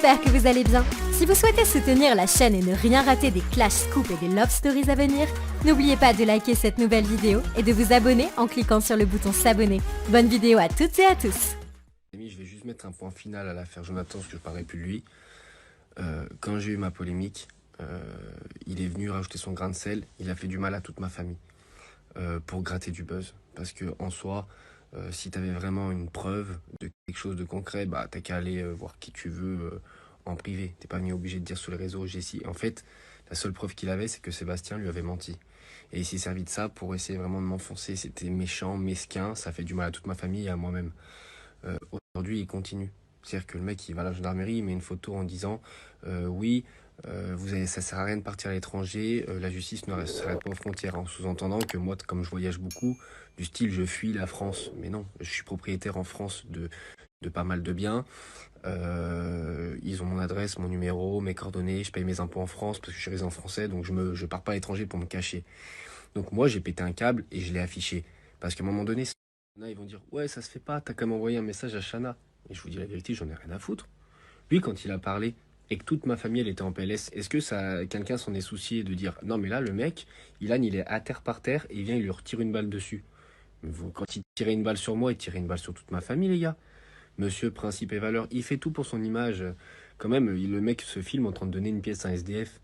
j'espère que vous allez bien. Si vous souhaitez soutenir la chaîne et ne rien rater des Clash Scoop et des Love Stories à venir, n'oubliez pas de liker cette nouvelle vidéo et de vous abonner en cliquant sur le bouton s'abonner. Bonne vidéo à toutes et à tous. Je vais juste mettre un point final à l'affaire Jonathan, parce que je ne parlerai plus de lui. Quand j'ai eu ma polémique, il est venu rajouter son grain de sel. Il a fait du mal à toute ma famille pour gratter du buzz. Parce que en soi, si tu avais vraiment une preuve de quelque chose de concret, bah t'as qu'à aller voir qui tu veux en privé. T'es pas venu obligé de dire sur les réseaux, Jessie. En fait, la seule preuve qu'il avait, c'est que Sébastien lui avait menti. Et il s'est servi de ça pour essayer vraiment de m'enfoncer. C'était méchant, mesquin, ça fait du mal à toute ma famille et à moi-même. Aujourd'hui, il continue. C'est-à-dire que le mec, il va à la gendarmerie, il met une photo en disant oui, ça sert à rien de partir à l'étranger, la justice ne s'arrête pas aux frontières, en sous-entendant que moi, comme je voyage beaucoup, du style je fuis la France. Mais non, je suis propriétaire en France de pas mal de biens. Ils ont mon adresse, mon numéro, mes coordonnées, je paye mes impôts en France parce que je suis résident français, donc je pars pas à l'étranger pour me cacher. Donc moi, j'ai pété un câble et je l'ai affiché. Parce qu'à un moment donné, ils vont dire ouais, ça se fait pas, t'as qu'à m'envoyer un message à Chana. Et je vous dis la vérité, j'en ai rien à foutre. Lui, quand il a parlé et que toute ma famille elle était en PLS, est-ce que quelqu'un s'en est soucié de dire non mais là le mec, il est à terre par terre et il vient, il lui retire une balle dessus. Mais quand il tirait une balle sur moi, il tirait une balle sur toute ma famille, les gars. Monsieur principe et valeur, il fait tout pour son image. Quand même, le mec se filme en train de donner une pièce à un SDF.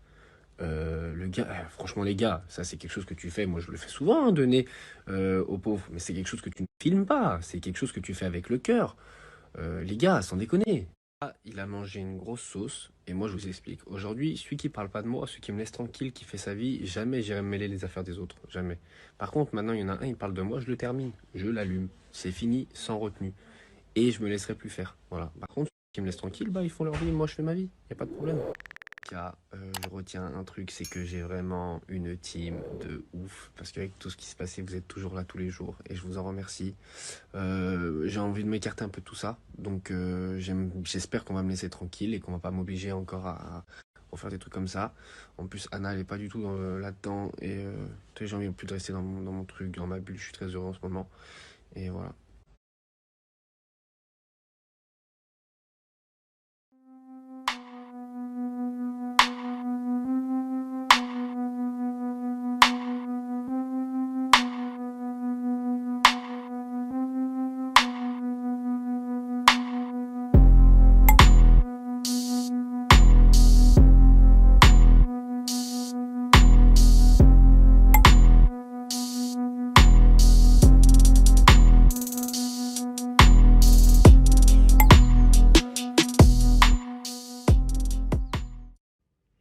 Le gars, franchement les gars, ça c'est quelque chose que tu fais, moi je le fais souvent, hein, donner aux pauvres, mais c'est quelque chose que tu ne filmes pas, c'est quelque chose que tu fais avec le cœur. Les gars, sans déconner. Ah, il a mangé une grosse sauce, et moi je vous explique. Aujourd'hui, celui qui parle pas de moi, celui qui me laisse tranquille, qui fait sa vie, jamais j'irai me mêler les affaires des autres, jamais. Par contre, maintenant il y en a un, il parle de moi, je le termine, je l'allume. C'est fini, sans retenue. Et je me laisserai plus faire, voilà. Par contre, ceux qui me laissent tranquille, bah ils font leur vie, moi je fais ma vie, y a pas de problème. Je retiens un truc, c'est que j'ai vraiment une team de ouf, parce qu'avec tout ce qui se passait, vous êtes toujours là tous les jours, et je vous en remercie. J'ai envie de m'écarter un peu de tout ça, donc j'espère qu'on va me laisser tranquille et qu'on va pas m'obliger encore à faire des trucs comme ça. En plus, Anna, elle est pas du tout là-dedans, et j'ai envie plus de rester dans mon truc, dans ma bulle, je suis très heureux en ce moment, et voilà.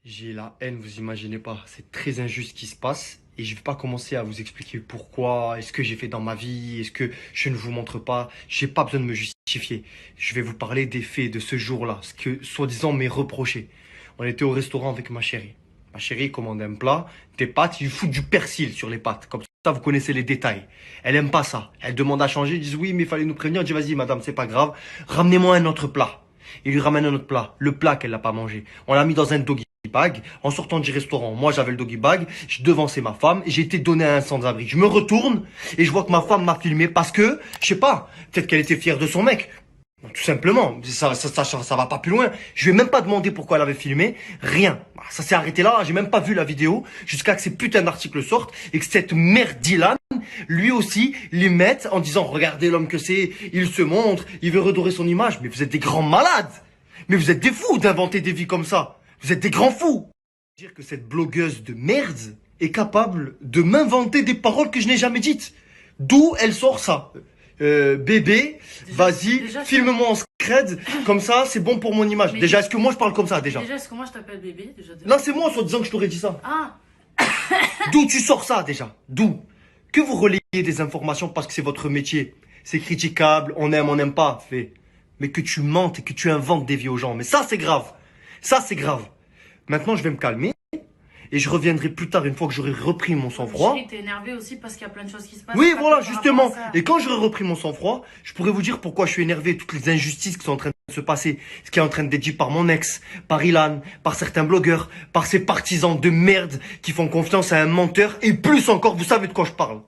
J'ai la haine, vous imaginez pas. C'est très injuste ce qui se passe. Et je vais pas commencer à vous expliquer pourquoi, est-ce que j'ai fait dans ma vie, est-ce que je ne vous montre pas. J'ai pas besoin de me justifier. Je vais vous parler des faits de ce jour-là, ce que soi-disant m'est reproché. On était au restaurant avec ma chérie. Ma chérie commande un plat, des pâtes, il fout du persil sur les pâtes. Comme ça, vous connaissez les détails. Elle aime pas ça. Elle demande à changer, ils disent oui, mais il fallait nous prévenir. Je dis vas-y madame, c'est pas grave. Ramenez-moi un autre plat. Il lui ramène un autre plat, le plat qu'elle n'a pas mangé. On l'a mis dans un doggy bag. En sortant du restaurant, moi j'avais le doggy bag, je devançais ma femme et j'ai été donné à un sans-abri. Je me retourne et je vois que ma femme m'a filmé parce que, je sais pas, peut-être qu'elle était fière de son mec. Tout simplement, ça va pas plus loin. Je lui ai même pas demandé pourquoi elle avait filmé, rien. Ça s'est arrêté là, j'ai même pas vu la vidéo jusqu'à que ces putains d'articles sortent et que cette merde Dylan, lui aussi, les mette en disant regardez l'homme que c'est, il se montre, il veut redorer son image. Mais vous êtes des grands malades. Mais vous êtes des fous d'inventer des vies comme ça. Vous êtes des grands fous. Dire que cette blogueuse de merde est capable de m'inventer des paroles que je n'ai jamais dites. D'où elle sort ça? Bébé, vas-y, filme-moi en scred, comme ça, c'est bon pour mon image. Mais déjà, est-ce que moi je parle comme ça, déjà? Déjà, est-ce que moi je t'appelle bébé déjà Non, c'est moi, soi disant que je t'aurais dit ça. Ah, D'où tu sors ça, déjà? D'où? Que vous relayez des informations parce que c'est votre métier. C'est critiquable, on aime, on n'aime pas, fait. Mais que tu mentes et que tu inventes des vies aux gens. Mais ça, c'est grave. Ça, c'est grave. Maintenant, je vais me calmer. Et je reviendrai plus tard, une fois que j'aurai repris mon sang-froid. chérie, t'es énervé aussi parce qu'il y a plein de choses qui se passent. Oui, pas voilà, que par justement. rapport à ça. Et quand j'aurai repris mon sang-froid, je pourrai vous dire pourquoi je suis énervé. Toutes les injustices qui sont en train de se passer. Ce qui est en train d'être dit par mon ex, par Ilan, par certains blogueurs, par ces partisans de merde qui font confiance à un menteur. Et plus encore, vous savez de quoi je parle.